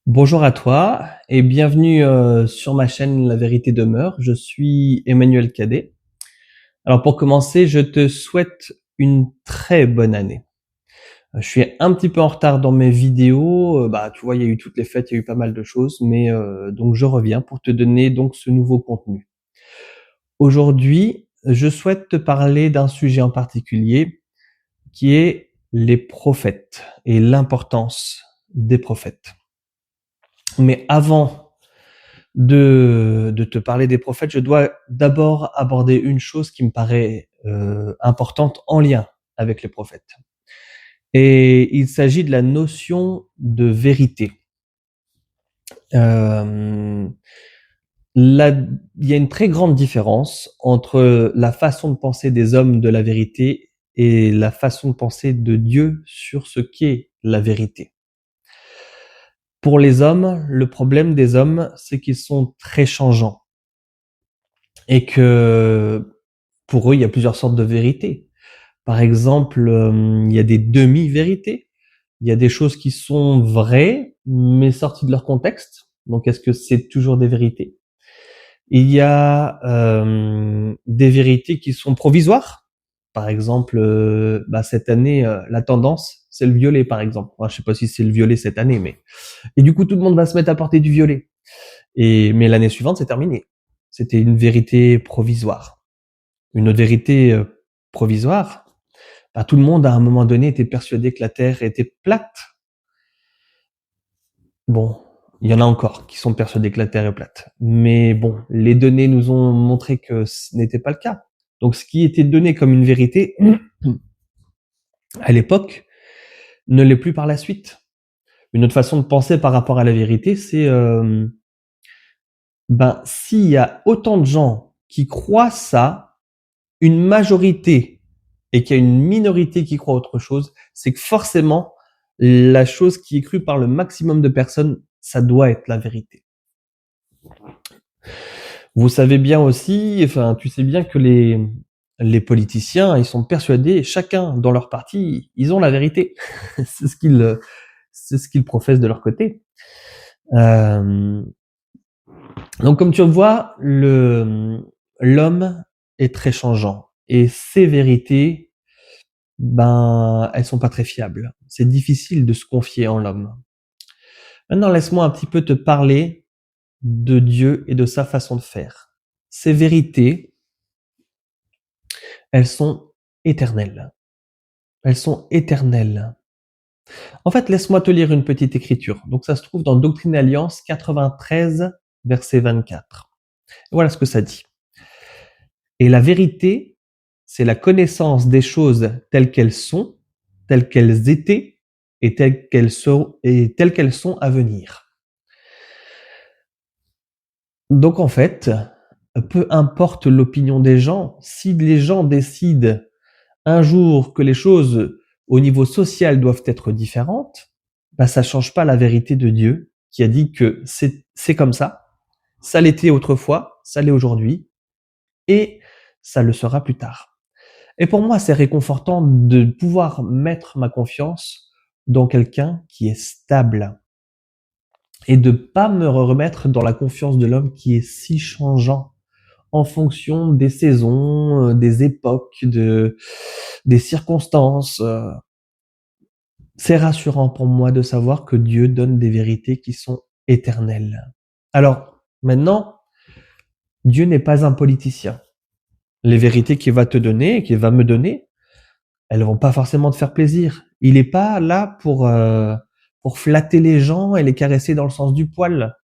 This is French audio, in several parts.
Bonjour à toi et bienvenue sur ma chaîne La Vérité demeure. Je suis Emmanuel Cadet. Alors pour commencer, je te souhaite une très bonne année. Je suis un petit peu en retard dans mes vidéos. Tu vois, il y a eu toutes les fêtes, il y a eu pas mal de choses, mais donc je reviens pour te donner donc ce nouveau contenu. Aujourd'hui, je souhaite te parler d'un sujet en particulier qui est les prophètes et l'importance des prophètes. Mais avant de te parler des prophètes, je dois d'abord aborder une chose qui me paraît importante en lien avec les prophètes. Et il s'agit de la notion de vérité. Euh, il y a une très grande différence entre la façon de penser des hommes de la vérité et la façon de penser de Dieu sur ce qu'est la vérité. Pour les hommes, le problème des hommes, c'est qu'ils sont très changeants et que pour eux, il y a plusieurs sortes de vérités. Par exemple, il y a des demi-vérités. Il y a des choses qui sont vraies, mais sorties de leur contexte. Donc, est-ce que c'est toujours des vérités? Il y a des vérités qui sont provisoires. Par exemple, cette année, la tendance, c'est le violet, par exemple. Enfin, je sais pas si c'est le violet cette année, mais et du coup, tout le monde va se mettre à porter du violet. Mais l'année suivante, c'est terminé. C'était une vérité provisoire. Une autre vérité provisoire, tout le monde à un moment donné était persuadé que la Terre était plate. Bon, il y en a encore qui sont persuadés que la Terre est plate. Mais bon, les données nous ont montré que ce n'était pas le cas. Donc ce qui était donné comme une vérité à l'époque ne l'est plus par la suite. Une autre façon de penser par rapport à la vérité, c'est s'il y a autant de gens qui croient ça, une majorité et qu'il y a une minorité qui croit autre chose, c'est que forcément, la chose qui est crue par le maximum de personnes, ça doit être la vérité. Vous savez bien aussi, enfin, tu sais bien que les politiciens, ils sont persuadés, chacun dans leur parti, ils ont la vérité. C'est ce qu'ils professent de leur côté. Euh, donc, comme tu le vois, l'homme est très changeant et ses vérités, elles sont pas très fiables. C'est difficile de se confier en l'homme. Maintenant, laisse-moi un petit peu te parler de Dieu et de sa façon de faire. Ces vérités, elles sont éternelles. Elles sont éternelles. En fait, laisse-moi te lire une petite écriture. Donc, ça se trouve dans Doctrine et Alliance 93, verset 24. Voilà ce que ça dit. Et la vérité, c'est la connaissance des choses telles qu'elles sont, telles qu'elles étaient et telles qu'elles sont à venir. Donc en fait, peu importe l'opinion des gens, si les gens décident un jour que les choses au niveau social doivent être différentes, ça change pas la vérité de Dieu qui a dit que c'est comme ça l'était autrefois, ça l'est aujourd'hui et ça le sera plus tard. Et pour moi, c'est réconfortant de pouvoir mettre ma confiance dans quelqu'un qui est stable et de pas me remettre dans la confiance de l'homme qui est si changeant en fonction des saisons, des époques, des circonstances. C'est rassurant pour moi de savoir que Dieu donne des vérités qui sont éternelles. Alors, maintenant, Dieu n'est pas un politicien. Les vérités qu'il va te donner et qu'il va me donner, elles vont pas forcément te faire plaisir. Il est pas là pour flatter les gens et les caresser dans le sens du poil.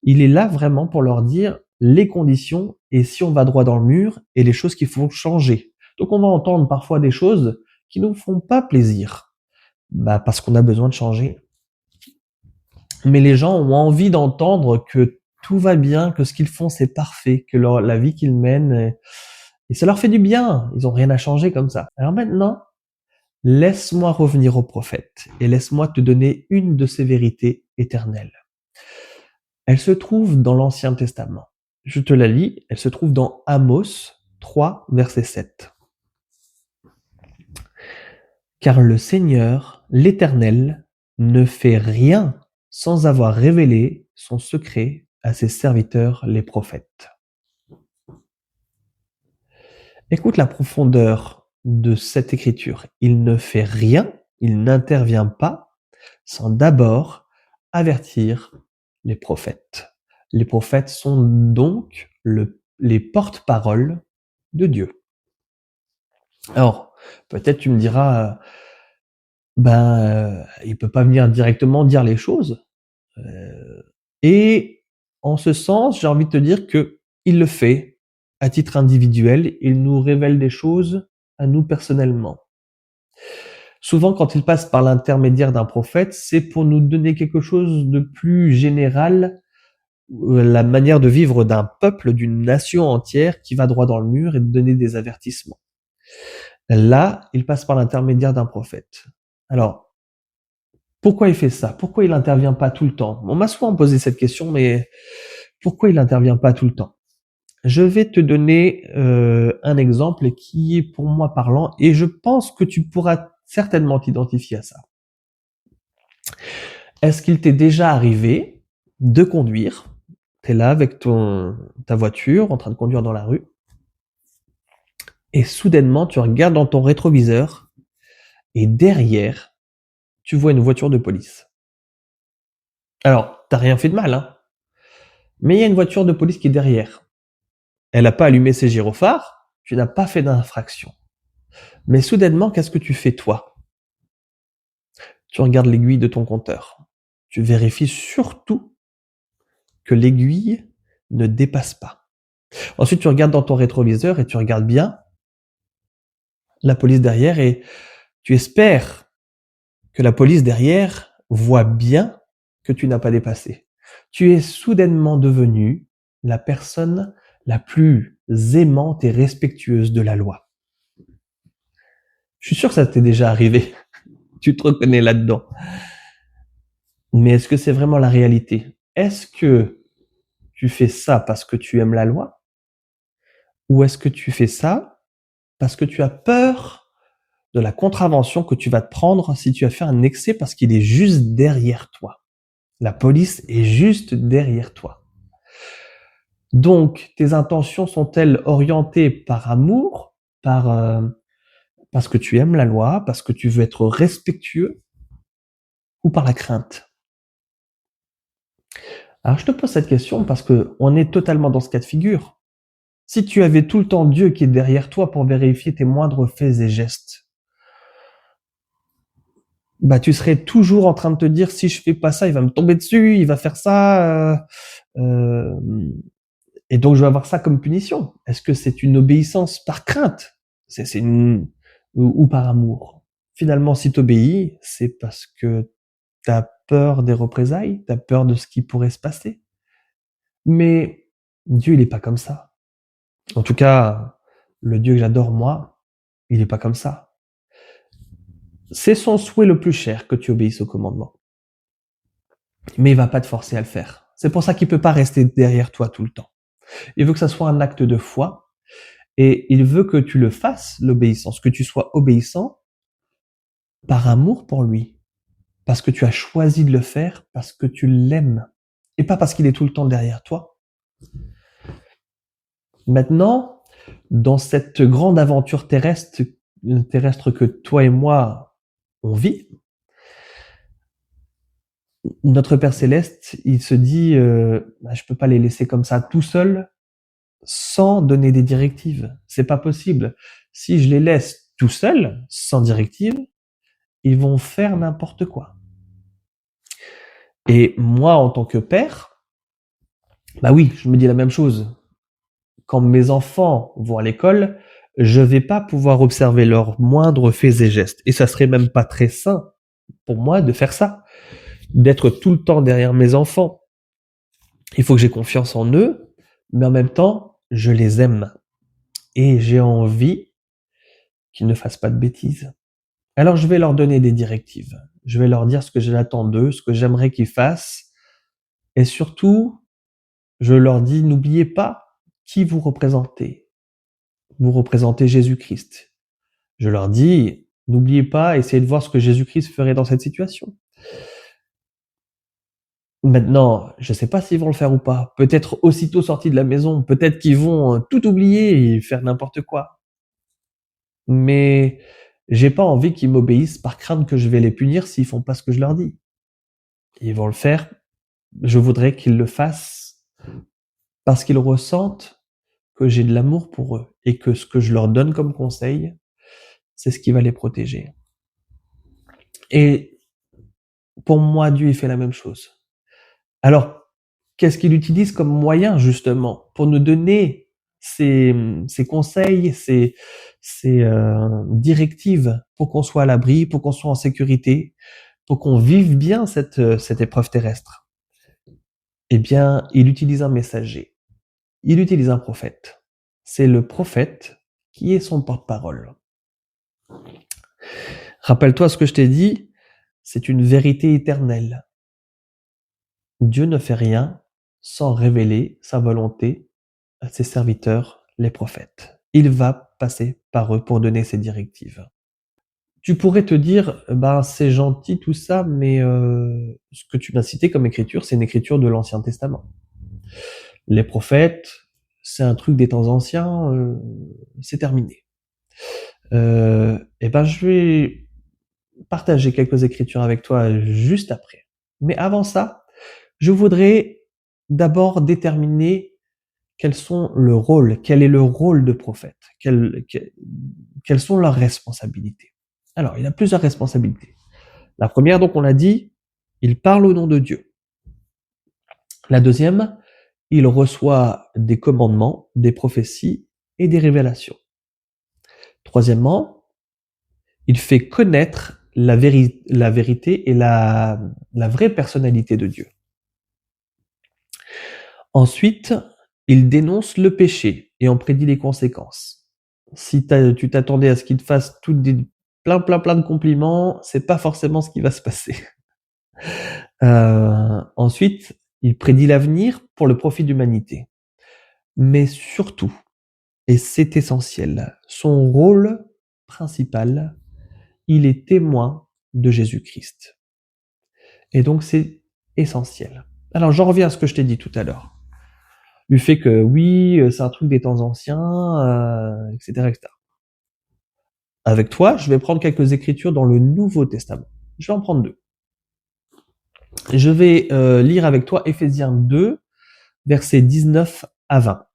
Il est là vraiment pour leur dire les conditions et si on va droit dans le mur et les choses qu'il faut changer. Donc on va entendre parfois des choses qui nous font pas plaisir, parce qu'on a besoin de changer. Mais les gens ont envie d'entendre que tout va bien, que ce qu'ils font c'est parfait, que la vie qu'ils mènent, et ça leur fait du bien. Ils ont rien à changer comme ça. Alors maintenant, laisse-moi revenir au prophète et laisse-moi te donner une de ces vérités éternelles. Elle se trouve dans l'Ancien Testament. Je te la lis, elle se trouve dans Amos 3, verset 7. Car le Seigneur, l'Éternel, ne fait rien sans avoir révélé son secret à ses serviteurs les prophètes. Écoute la profondeur de cette écriture. Il ne fait rien, il n'intervient pas sans d'abord avertir les prophètes. Les prophètes sont donc les porte-paroles de Dieu. Alors, peut-être tu me diras, il peut pas venir directement dire les choses. Et en ce sens, j'ai envie de te dire que il le fait à titre individuel. Il nous révèle des choses à nous personnellement. Souvent, quand il passe par l'intermédiaire d'un prophète, c'est pour nous donner quelque chose de plus général, la manière de vivre d'un peuple, d'une nation entière qui va droit dans le mur et de donner des avertissements. Là, il passe par l'intermédiaire d'un prophète. Alors, pourquoi il fait ça? Pourquoi il n'intervient pas tout le temps? On m'a souvent posé cette question, mais pourquoi il n'intervient pas tout le temps? Je vais te donner un exemple qui est pour moi parlant et je pense que tu pourras certainement t'identifier à ça. Est-ce qu'il t'est déjà arrivé de conduire? Tu es là avec ta voiture en train de conduire dans la rue et soudainement tu regardes dans ton rétroviseur et derrière tu vois une voiture de police. Alors, t'as rien fait de mal, hein, mais il y a une voiture de police qui est derrière. Elle n'a pas allumé ses gyrophares, tu n'as pas fait d'infraction. Mais soudainement, qu'est-ce que tu fais toi? Tu regardes l'aiguille de ton compteur. Tu vérifies surtout que l'aiguille ne dépasse pas. Ensuite, tu regardes dans ton rétroviseur et tu regardes bien la police derrière et tu espères que la police derrière voit bien que tu n'as pas dépassé. Tu es soudainement devenu la personne la plus aimante et respectueuse de la loi. Je suis sûr que ça t'est déjà arrivé. Tu te reconnais là-dedans. Mais est-ce que c'est vraiment la réalité? Est-ce que tu fais ça parce que tu aimes la loi? Ou est-ce que tu fais ça parce que tu as peur de la contravention que tu vas te prendre si tu as fait un excès parce qu'il est juste derrière toi? La police est juste derrière toi. Donc, tes intentions sont-elles orientées par amour, parce que tu aimes la loi, parce que tu veux être respectueux, ou par la crainte? Alors, je te pose cette question parce que on est totalement dans ce cas de figure. Si tu avais tout le temps Dieu qui est derrière toi pour vérifier tes moindres faits et gestes, tu serais toujours en train de te dire si je fais pas ça, il va me tomber dessus, il va faire ça, et donc je vais avoir ça comme punition. Est-ce que c'est une obéissance par crainte? C'est une ou par amour? Finalement, si tu obéis, c'est parce que tu as peur des représailles, tu as peur de ce qui pourrait se passer. Mais Dieu, il est pas comme ça. En tout cas, le Dieu que j'adore moi, il est pas comme ça. C'est son souhait le plus cher que tu obéisses au commandement. Mais il va pas te forcer à le faire. C'est pour ça qu'il peut pas rester derrière toi tout le temps. Il veut que ça soit un acte de foi et il veut que tu le fasses, l'obéissance, que tu sois obéissant par amour pour lui, parce que tu as choisi de le faire, parce que tu l'aimes et pas parce qu'il est tout le temps derrière toi. Maintenant, dans cette grande aventure terrestre que toi et moi on vit, notre Père Céleste, il se dit je peux pas les laisser comme ça tout seuls sans donner des directives. C'est pas possible. Si je les laisse tout seuls, sans directive, ils vont faire n'importe quoi. Et moi, en tant que père, oui, je me dis la même chose. Quand mes enfants vont à l'école, je vais pas pouvoir observer leurs moindres faits et gestes. Et ça serait même pas très sain pour moi de faire ça, d'être tout le temps derrière mes enfants. Il faut que j'ai confiance en eux, mais en même temps, je les aime. Et j'ai envie qu'ils ne fassent pas de bêtises. Alors je vais leur donner des directives. Je vais leur dire ce que j'attends d'eux, ce que j'aimerais qu'ils fassent. Et surtout, je leur dis, n'oubliez pas qui vous représentez. Vous représentez Jésus-Christ. Je leur dis, n'oubliez pas, essayez de voir ce que Jésus-Christ ferait dans cette situation. Maintenant, je sais pas s'ils vont le faire ou pas. Peut-être aussitôt sortis de la maison, peut-être qu'ils vont tout oublier et faire n'importe quoi. Mais j'ai pas envie qu'ils m'obéissent par crainte que je vais les punir s'ils font pas ce que je leur dis. Ils vont le faire, je voudrais qu'ils le fassent parce qu'ils ressentent que j'ai de l'amour pour eux et que ce que je leur donne comme conseil, c'est ce qui va les protéger. Et pour moi, Dieu, il fait la même chose. Alors, qu'est-ce qu'il utilise comme moyen justement pour nous donner ces conseils, ces directives pour qu'on soit à l'abri, pour qu'on soit en sécurité, pour qu'on vive bien cette épreuve terrestre? Eh bien, il utilise un messager, il utilise un prophète. C'est le prophète qui est son porte-parole. Rappelle-toi ce que je t'ai dit, c'est une vérité éternelle. Dieu ne fait rien sans révéler sa volonté à ses serviteurs, les prophètes. Il va passer par eux pour donner ses directives. Tu pourrais te dire, ben c'est gentil tout ça, mais ce que tu m'as cité comme écriture, c'est une écriture de l'Ancien Testament. Les prophètes, c'est un truc des temps anciens, c'est terminé. Et ben je vais partager quelques écritures avec toi juste après. Mais avant ça, je voudrais d'abord déterminer quel est le rôle de prophète, quelles sont leurs responsabilités. Alors, il a plusieurs responsabilités. La première, donc on l'a dit, il parle au nom de Dieu. La deuxième, il reçoit des commandements, des prophéties et des révélations. Troisièmement, il fait connaître la vérité et la vraie personnalité de Dieu. Ensuite, il dénonce le péché et en prédit les conséquences. Si tu t'attendais à ce qu'il te fasse plein de compliments, c'est pas forcément ce qui va se passer. Ensuite, il prédit l'avenir pour le profit de l'humanité. Mais surtout, et c'est essentiel, son rôle principal, il est témoin de Jésus-Christ. Et donc c'est essentiel. Alors j'en reviens à ce que je t'ai dit tout à l'heure. Du fait que oui, c'est un truc des temps anciens, etc., etc. Avec toi, je vais prendre quelques écritures dans le Nouveau Testament. Je vais en prendre deux. Je vais lire avec toi Éphésiens 2, versets 19 à 20.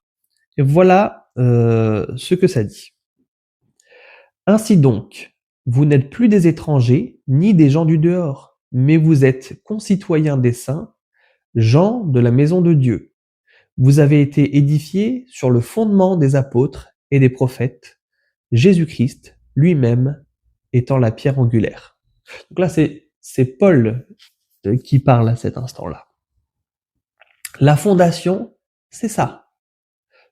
Et voilà ce que ça dit. Ainsi donc, vous n'êtes plus des étrangers, ni des gens du dehors, mais vous êtes concitoyens des saints, gens de la maison de Dieu. Vous avez été édifiés sur le fondement des apôtres et des prophètes, Jésus-Christ lui-même étant la pierre angulaire. Donc là, c'est Paul qui parle à cet instant-là. La fondation, c'est ça.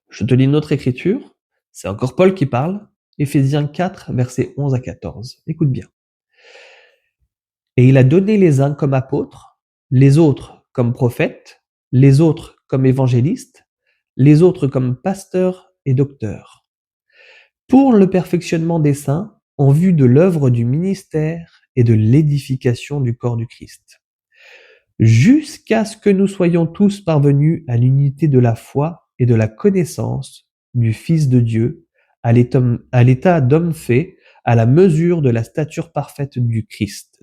Je te lis une autre écriture, c'est encore Paul qui parle, Éphésiens 4, versets 11 à 14. Écoute bien. Et il a donné les uns comme apôtres, les autres comme prophètes, les autres comme évangélistes, les autres comme pasteurs et docteurs, pour le perfectionnement des saints, en vue de l'œuvre du ministère et de l'édification du corps du Christ, jusqu'à ce que nous soyons tous parvenus à l'unité de la foi et de la connaissance du Fils de Dieu, à l'état d'homme fait, à la mesure de la stature parfaite du Christ,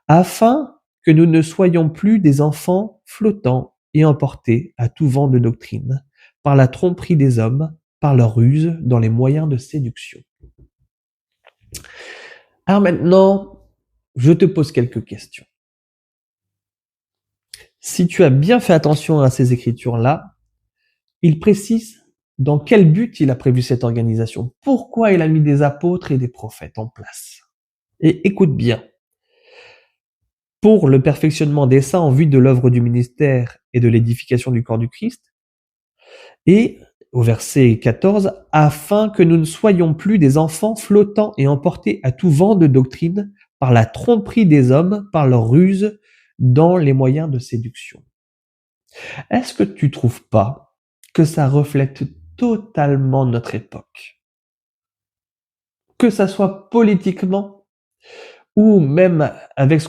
afin que nous ne soyons plus des enfants flottants et emportés à tout vent de doctrine, par la tromperie des hommes, par leur ruse dans les moyens de séduction. Alors maintenant, je te pose quelques questions. Si tu as bien fait attention à ces écritures-là, il précise dans quel but il a prévu cette organisation, pourquoi il a mis des apôtres et des prophètes en place. Et écoute bien. Pour le perfectionnement des saints en vue de l'œuvre du ministère et de l'édification du corps du Christ, et au verset 14, afin que nous ne soyons plus des enfants flottants et emportés à tout vent de doctrine par la tromperie des hommes, par leur ruse, dans les moyens de séduction. Est-ce que tu trouves pas que ça reflète totalement notre époque? Que ça soit politiquement ou même avec ce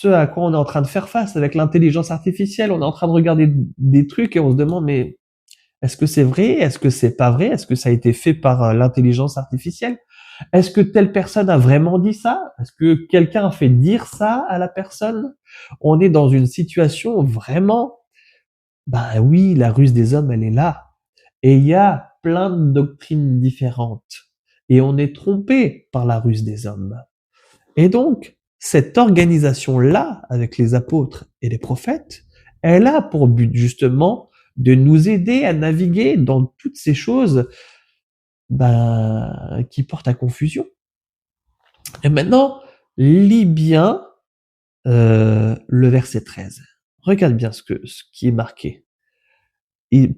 à quoi on est en train de faire face, avec l'intelligence artificielle, on est en train de regarder des trucs et on se demande, mais est-ce que c'est vrai? Est-ce que c'est pas vrai? Est-ce que ça a été fait par l'intelligence artificielle? Est-ce que telle personne a vraiment dit ça? Est-ce que quelqu'un a fait dire ça à la personne? On est dans une situation vraiment, ben oui, la ruse des hommes, elle est là. Et il y a plein de doctrines différentes. Et on est trompé par la ruse des hommes. Et donc, cette organisation-là, avec les apôtres et les prophètes, elle a pour but justement de nous aider à naviguer dans toutes ces choses qui portent à confusion. Et maintenant, lis bien le verset 13. Regarde bien ce qui est marqué.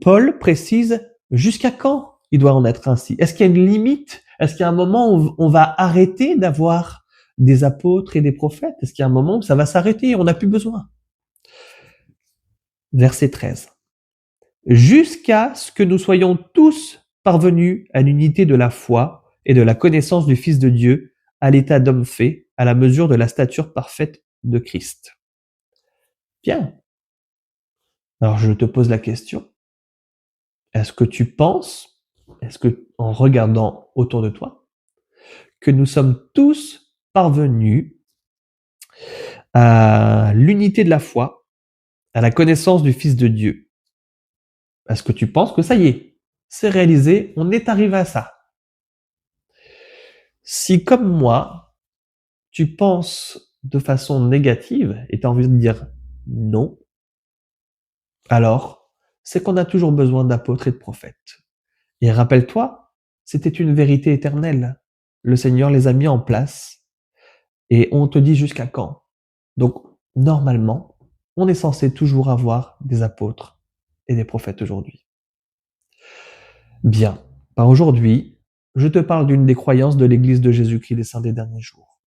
Paul précise jusqu'à quand il doit en être ainsi. Est-ce qu'il y a une limite? Est-ce qu'il y a un moment où on va arrêter d'avoir des apôtres et des prophètes? Est-ce qu'il y a un moment où ça va s'arrêter et on n'a plus besoin? Verset 13. Jusqu'à ce que nous soyons tous parvenus à l'unité de la foi et de la connaissance du Fils de Dieu, à l'état d'homme fait, à la mesure de la stature parfaite de Christ. Bien. Alors je te pose la question. Est-ce que tu penses, en regardant autour de toi, que nous sommes tous parvenus à l'unité de la foi, à la connaissance du Fils de Dieu? Est-ce que tu penses que ça y est, c'est réalisé, on est arrivé à ça? Si comme moi, tu penses de façon négative et tu as envie de dire non, alors c'est qu'on a toujours besoin d'apôtres et de prophètes. Et rappelle-toi, c'était une vérité éternelle. Le Seigneur les a mis en place et on te dit jusqu'à quand. Donc, normalement, on est censé toujours avoir des apôtres et des prophètes aujourd'hui. Bien. Aujourd'hui, je te parle d'une des croyances de l'Église de Jésus-Christ des Saints des derniers jours.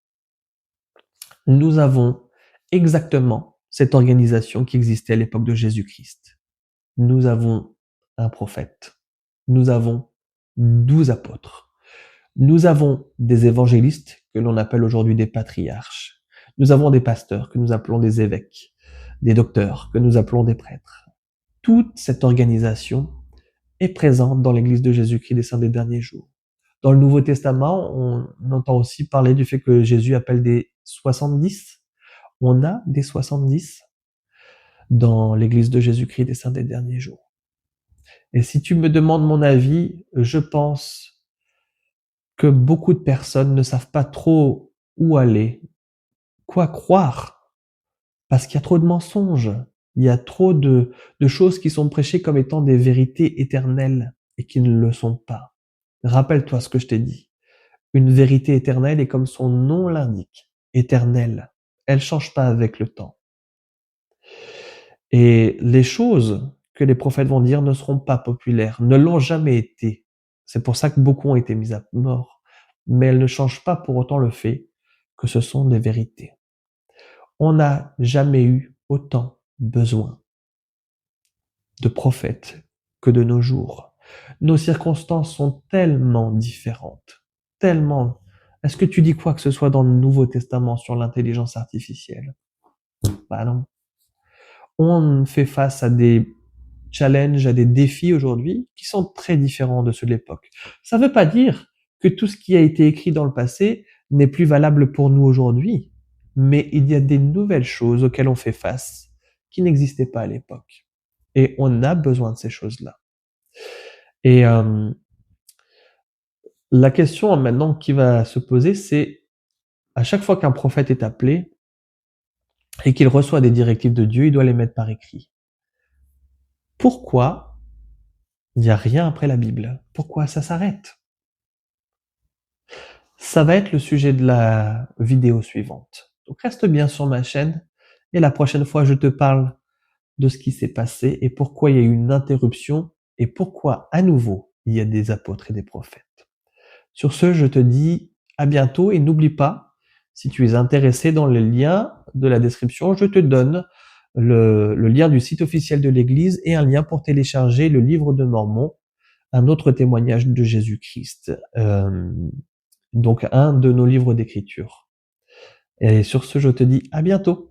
Nous avons exactement cette organisation qui existait à l'époque de Jésus-Christ. Nous avons un prophète. Nous avons 12 apôtres. Nous avons des évangélistes que l'on appelle aujourd'hui des patriarches. Nous avons des pasteurs que nous appelons des évêques, des docteurs que nous appelons des prêtres. Toute cette organisation est présente dans l'Église de Jésus-Christ des Saints des derniers jours. Dans le Nouveau Testament, on entend aussi parler du fait que Jésus appelle des 70. On a des 70 dans l'Église de Jésus-Christ des Saints des derniers jours. Et si tu me demandes mon avis, je pense que beaucoup de personnes ne savent pas trop où aller, quoi croire, parce qu'il y a trop de mensonges, il y a trop de choses qui sont prêchées comme étant des vérités éternelles et qui ne le sont pas. Rappelle-toi ce que je t'ai dit. Une vérité éternelle est comme son nom l'indique, éternelle. Elle change pas avec le temps. Et les choses que les prophètes vont dire ne seront pas populaires, ne l'ont jamais été. C'est pour ça que beaucoup ont été mis à mort. Mais elles ne changent pas pour autant le fait que ce sont des vérités. On n'a jamais eu autant besoin de prophètes que de nos jours. Nos circonstances sont tellement différentes, tellement. Est-ce que tu dis quoi que ce soit dans le Nouveau Testament sur l'intelligence artificielle? Bah non. On fait face à des challenges, à des défis aujourd'hui qui sont très différents de ceux de l'époque. Ça ne veut pas dire que tout ce qui a été écrit dans le passé n'est plus valable pour nous aujourd'hui, mais il y a des nouvelles choses auxquelles on fait face qui n'existaient pas à l'époque. Et on a besoin de ces choses-là. Et la question maintenant qui va se poser, c'est à chaque fois qu'un prophète est appelé et qu'il reçoit des directives de Dieu, il doit les mettre par écrit. Pourquoi il n'y a rien après la Bible? Pourquoi ça s'arrête? Ça va être le sujet de la vidéo suivante. Donc reste bien sur ma chaîne et la prochaine fois je te parle de ce qui s'est passé et pourquoi il y a eu une interruption et pourquoi à nouveau il y a des apôtres et des prophètes. Sur ce, je te dis à bientôt et n'oublie pas, si tu es intéressé dans le lien de la description, je te donne le lien du site officiel de l'Église et un lien pour télécharger le livre de Mormon, un autre témoignage de Jésus-Christ. Donc un de nos livres d'écriture. Et sur ce, je te dis à bientôt.